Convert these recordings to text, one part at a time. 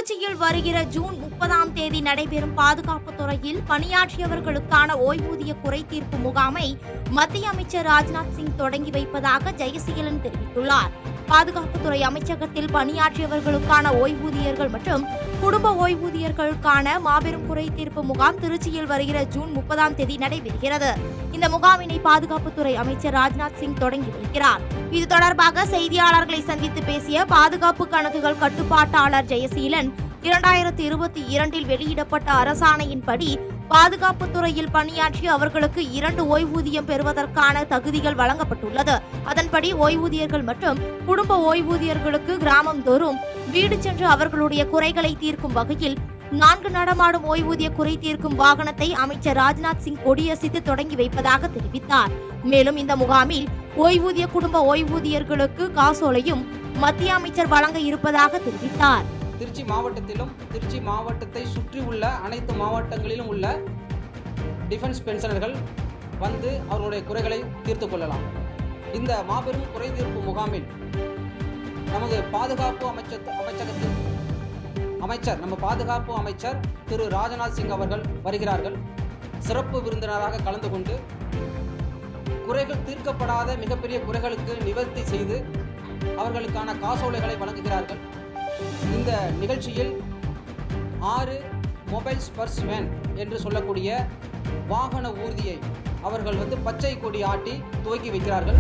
திருச்சியில் வருகிற ஜூன் 30 நடைபெறும் பாதுகாப்பு துறையில் பணியாற்றியவர்களுக்கான ஓய்வூதிய குறைதீர்ப்பு முகாமை மத்திய அமைச்சர் ராஜ்நாத் சிங் தொடங்கி வைப்பதாக ஜெயசீலன் தெரிவித்துள்ளார். பாதுகாப்புத்துறை அமைச்சகத்தில் பணியாற்றியவர்களுக்கான ஓய்வூதியர்கள் மற்றும் குடும்ப ஓய்வூதியர்களுக்கான மாபெரும் குறைதீர்ப்பு முகாம் திருச்சியில் வருகிற ஜூன் 30 நடைபெறுகிறது. இந்த முகாமினை பாதுகாப்புத்துறை அமைச்சர் ராஜ்நாத் சிங் தொடங்கி வைக்கிறார். இது தொடர்பாக செய்தியாளர்களை சந்தித்து பேசிய பாதுகாப்பு கணக்குகள் கட்டுப்பாட்டாளர் ஜெயசீலன், 2022 வெளியிடப்பட்ட அரசாணையின்படி பாதுகாப்பு துறையில் பணியாற்றி அவர்களுக்கு 2 ஓய்வூதியம் பெறுவதற்கான தகுதிகள் வழங்கப்பட்டுள்ளது. அதன்படி ஓய்வூதியர்கள் மற்றும் குடும்ப ஓய்வூதியர்களுக்கு கிராமந்தோறும் வீடு சென்று அவர்களுடைய குறைகளை தீர்க்கும் வகையில் 4 நடமாடும் ஓய்வூதிய குறை தீர்க்கும் வாகனத்தை அமைச்சர் ராஜ்நாத் சிங் கொடியசைத்து தொடங்கி வைப்பதாக தெரிவித்தார். மேலும் இந்த முகாமில் ஓய்வூதிய குடும்ப ஓய்வூதியர்களுக்கு காசோலையும் மத்திய அமைச்சர் வழங்க இருப்பதாக தெரிவித்தார். திருச்சி மாவட்டத்திலும் திருச்சி மாவட்டத்தை சுற்றி உள்ள அனைத்து மாவட்டங்களிலும் உள்ள டிஃபென்ஸ் பென்ஷனர்கள் வந்து அவர்களுடைய குறைகளை தீர்த்து கொள்ளலாம். இந்த மாபெரும் குறை தீர்ப்பு முகாமில் நமது பாதுகாப்பு அமைச்சகத்தின் நம்ம பாதுகாப்பு அமைச்சர் திரு ராஜ்நாத் சிங் அவர்கள் வருகிறார்கள். சிறப்பு விருந்தினராக கலந்து கொண்டு குறைகள் தீர்க்கப்படாத மிகப்பெரிய குறைகளுக்கு நிவர்த்தி செய்து அவர்களுக்கான காசோலைகளை வழங்குகிறார்கள். இந்த நிகழ்ச்சியில் 6 மொபைல் ஸ்பர்ஸ் வேன் என்று சொல்லக்கூடிய வாகன ஊர்தியை அவர்கள் பச்சை கொடி ஆட்டி துவக்கி வைக்கிறார்கள்.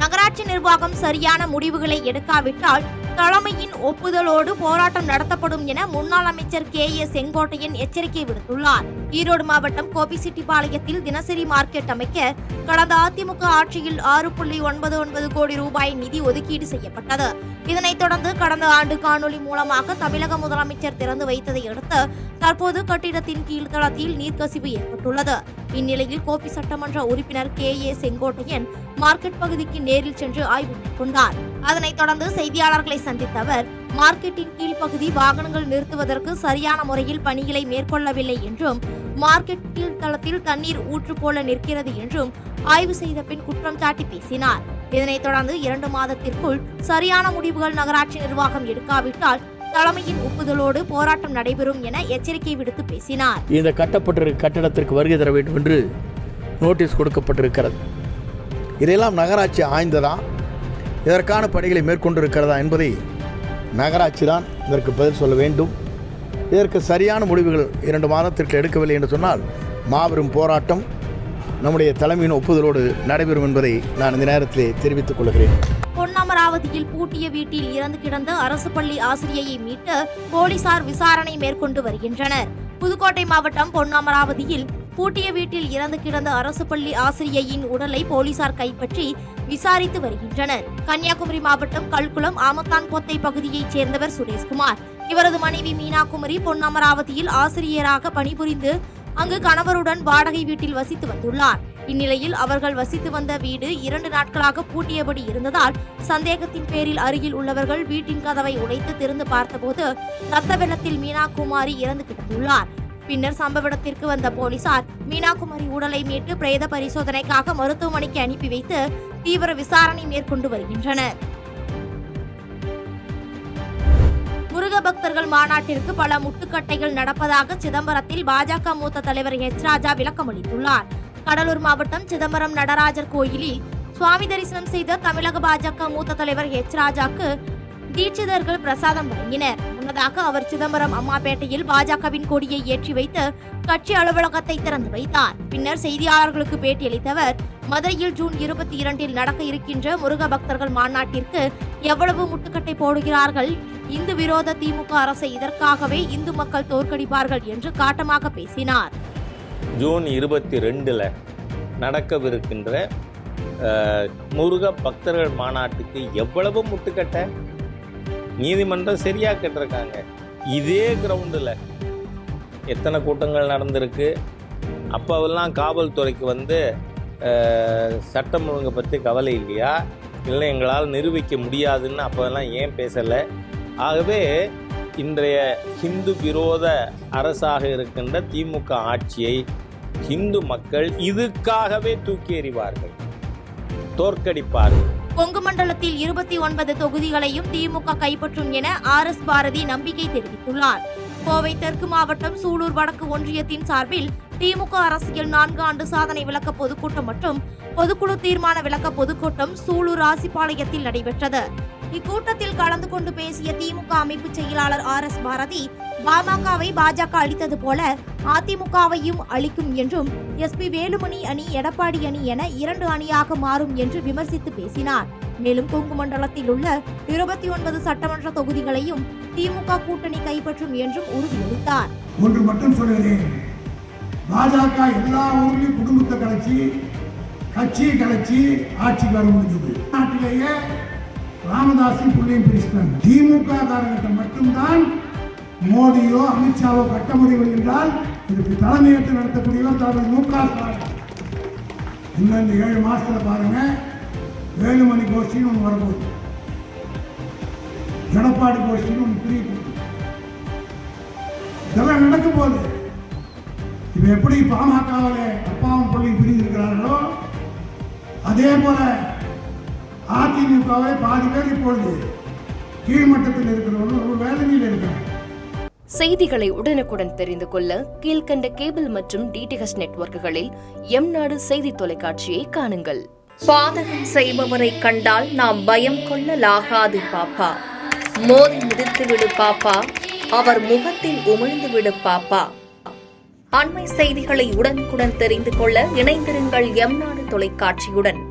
நகராட்சி நிர்வாகம் சரியான முடிவுகளை எடுக்காவிட்டால் தலைமையின் ஒப்புதலோடு போராட்டம் நடத்தப்படும் என முன்னாள் அமைச்சர் KA செங்கோட்டையன் எச்சரிக்கை விடுத்துள்ளார். ஈரோடு மாவட்டம் கோபிச்செட்டிப்பாளையத்தில் தினசரி மார்க்கெட் அமைக்க கடந்த அதிமுக ஆட்சியில் 6.99 கோடி ரூபாய் நிதி ஒதுக்கீடு செய்யப்பட்டது. இதனைத் தொடர்ந்து கடந்த ஆண்டு காணொலி மூலமாக தமிழக முதலமைச்சர் திறந்து வைத்ததை அடுத்து தற்போது கட்டிடத்தின் கீழ்த்தளத்தில் நீர்க்கசிவு ஏற்பட்டுள்ளது. இந்நிலையில் கோபி சட்டமன்ற உறுப்பினர் KA செங்கோட்டையன் மார்க்கெட் பகுதிக்கு நேரில் சென்று ஆய்வு மேற்கொண்டார். அதனைத் தொடர்ந்து செய்தியாளர்களை சந்தித்த அவர், மார்க்கெட்டின் கீழ்ப்பகுதி வாகனங்கள் நிறுத்துவதற்கு சரியான முறையில் பணிகளை மேற்கொள்ளவில்லை என்றும், மார்க்கெட் கீழ்த்தளத்தில் தண்ணீர் ஊற்று போல நிற்கிறது என்றும் ஆய்வு செய்த பின் குற்றம் சாட்டி பேசினார். இதனைத் தொடர்ந்து 2 மாதத்திற்குள் சரியான முடிவுகள் நகராட்சி நிர்வாகம் எடுக்காவிட்டால் தலைமையின் ஒப்புதலோடு போராட்டம் நடைபெறும் என எச்சரிக்கை விடுத்து பேசினார். இந்த கட்டப்பட்டிருக்க கட்டடத்திற்கு வருகை தர வேண்டும் என்று நோட்டீஸ் கொடுக்கப்பட்டிருக்கிறது. இதையெல்லாம் நகராட்சி ஆய்ந்ததா, இதற்கான பணிகளை மேற்கொண்டிருக்கிறதா என்பதை நகராட்சி தான் இதற்கு பதில் சொல்ல வேண்டும். இதற்கு சரியான முடிவுகள் 2 மாதத்திற்கு எடுக்கவில்லை என்று சொன்னால் மாபெரும் போராட்டம் நம்முடைய தலைமையின் ஒப்புதலோடு நடைபெறும் என்பதை நான் இந்த நேரத்திலே தெரிவித்துக் கொள்கிறேன். பொன்னமராவதியில் பூட்டிய வீட்டில் இறந்து கிடந்த அரசு பள்ளி ஆசிரியையை மீட்டு போலீசார் விசாரணை மேற்கொண்டு வருகின்றனர். புதுக்கோட்டை மாவட்டம் பொன்னமராவதியில் பூட்டிய வீட்டில் இறந்து கிடந்த அரசு பள்ளி ஆசிரியையின் உடலை போலீசார் கைப்பற்றி விசாரித்து வருகின்றனர். கன்னியாகுமரி மாவட்டம் கல்குளம் ஆமத்தான் பொத்தை பகுதியைச் சேர்ந்தவர் சுரேஷ்குமார். இவரது மனைவி மீனாகுமரி பொன்னமராவதியில் ஆசிரியராக பணிபுரிந்து அங்கு கணவருடன் வாடகை வீட்டில் வசித்து வந்துள்ளார். இந்நிலையில் அவர்கள் வசித்து வந்த வீடு 2 நாட்களாக பூட்டியபடி இருந்ததால் சந்தேகத்தின் பேரில் அருகில் உள்ளவர்கள் வீட்டின் கதவை உடைத்து திறந்து பார்த்தபோது ரத்த வெள்ளத்தில் மீனாகுமாரி இறந்து கிடந்துள்ளார். பின்னர் சம்பவ இடத்திற்கு வந்த போலீசார் மீனாகுமாரி உடலை மீட்டு பிரேத பரிசோதனைக்காக மருத்துவமனைக்கு அனுப்பி வைத்து தீவிர விசாரணை மேற்கொண்டு வருகின்றனர். முருக பக்தர்கள் மாநாட்டிற்கு பல முட்டுக்கட்டைகள் நடப்பதாக சிதம்பரத்தில் பாஜக மூத்த தலைவர் H. ராஜா விளக்கம் அளித்துள்ளார். கடலூர் மாவட்டம் சிதம்பரம் நடராஜர் கோயிலில் சுவாமி தரிசனம் செய்த தமிழக பாஜக மூத்த தலைவர் H. ராஜாக்கு தீட்சிதர்கள் பிரசாதம் வழங்கினர். முன்னதாக அவர் சிதம்பரம் அம்மாப்பேட்டையில் பாஜகவின் கொடியை ஏற்றி வைத்து கட்சி அலுவலகத்தை திறந்து வைத்தார். பின்னர் செய்தியாளர்களுக்கு பேட்டியளித்தவர், மதுரையில் ஜூன் 22 நடக்க இருக்கின்ற முருக பக்தர்கள் மாநாட்டிற்கு எவ்வளவு முட்டுக்கட்டை போடுகிறார்கள், இந்து விரோத திமுக அரசை இதற்காகவே இந்து மக்கள் தோற்கடிப்பார்கள் என்று காட்டமாக பேசினார். ஜூன் 22 நடக்கவிருக்கின்ற முருக பக்தர்கள் மாநாட்டுக்கு எவ்வளவு முட்டுக்கட்டை, நீதிமன்றம் சரியா கேட்டிருக்காங்க. இதே கிரவுண்டில் எத்தனை கூட்டங்கள் நடந்திருக்கு. அப்போவெல்லாம் காவல்துறைக்கு சட்டம் ஒழுங்கை பற்றி கவலை இல்லையா, இல்லை எங்களால் நிரூபிக்க முடியாதுன்னு அப்போதெல்லாம் ஏன் பேசலை? ஆகவே இன்றைய ஹிந்து விரோத அரசாக இருக்கின்ற திமுக ஆட்சியை ஹிந்து மக்கள் இதுக்காகவே தூக்கி எறிவார்கள், தோற்கடிப்பார்கள். கொங்கு மண்டலத்தில் 29 தொகுதிகளையும் திமுக கைப்பற்றும் என RS பாரதி நம்பிக்கை தெரிவித்துள்ளார். கோவை தெற்கு மாவட்டம் சூலூர் வடக்கு ஒன்றியத்தின் சார்பில் திமுக அரசியல் 4 ஆண்டு சாதனை விளக்க பொதுக்கூட்டம் மற்றும் பொதுக்குழு தீர்மான விளக்க பொதுக்கூட்டம் சூலூர் ராசிபாளையத்தில் நடைபெற்றது. இக்கூட்டத்தில் கலந்து கொண்டு பேசிய திமுக அமைப்பு செயலாளர் RS பாரதி, பாமகவை பாஜக அளித்தது போல அதிமுகவையும் அளிக்கும் என்றும் SP வேலுமணி அணி எடப்பாடி அணி என 2 அணியாக மாறும் என்று விமர்சித்து பேசினார். மேலும் கொங்கு மண்டலத்தில் உள்ள 29 சட்டமன்ற தொகுதிகளையும் திமுக கூட்டணி கைப்பற்றும் என்றும் உறுதியளித்தார். ஒன்று மட்டும் சொல்கிறேன், பாஜக எல்லா ஊர்லயும் குடும்பத்தை கலைச்சி கட்சியை கலைச்சி ஆட்சிக்கு வர முடிஞ்சது. நாட்டிலேயே ராமதாஸும் புள்ளையும் பிரிச்சிட்டாங்க. திமுக காரகட்டம் மட்டும்தான் மோடியோ அமித்ஷாவோ கட்ட முடியும் என்றால் இதுக்கு தலைமையேற்று நடத்தக்கூடியவர் தலைவர் MK ஸ்டாலின். இன்னும் இந்த 7 மாசத்துல பாருங்க, வேலுமணி கோஷ்டின்னு ஒன்று வரப்போகுது, எடப்பாடி கோஷ்டின்னு ஒன்று பிரிய போகுது. இதெல்லாம் நடக்கும் போது இப்ப எப்படி பாமகவில் அப்பாவும் பிள்ளையும் பிரிந்திருக்கிறார்களோ அதே போல அதிமுகவை பாதி பேர் இப்பொழுது கீழ்மட்டத்தில் இருக்கிறவர்கள் ஒரு வேதனையில் இருக்கிறார். செய்திகளை உடனுக்குடன் தெரிந்து கொள்ள கீழ்கண்ட கேபிள் மற்றும் DTH நெட்வொர்க்குகளில் எம்நாடு செய்தி தொலைக்காட்சியை காணுங்கள். பாதகம் செய்பவரை கண்டால் நாம் பயம் கொள்ளலாகாது பாப்பா. மோதி மிதித்து விடு பாப்பா, அவர் முகத்தில் உமிழ்ந்து விடு பாப்பா. அண்மை செய்திகளை உடனுக்குடன் தெரிந்து கொள்ள இணைந்திருங்கள் எம்நாடு தொலைக்காட்சியுடன்.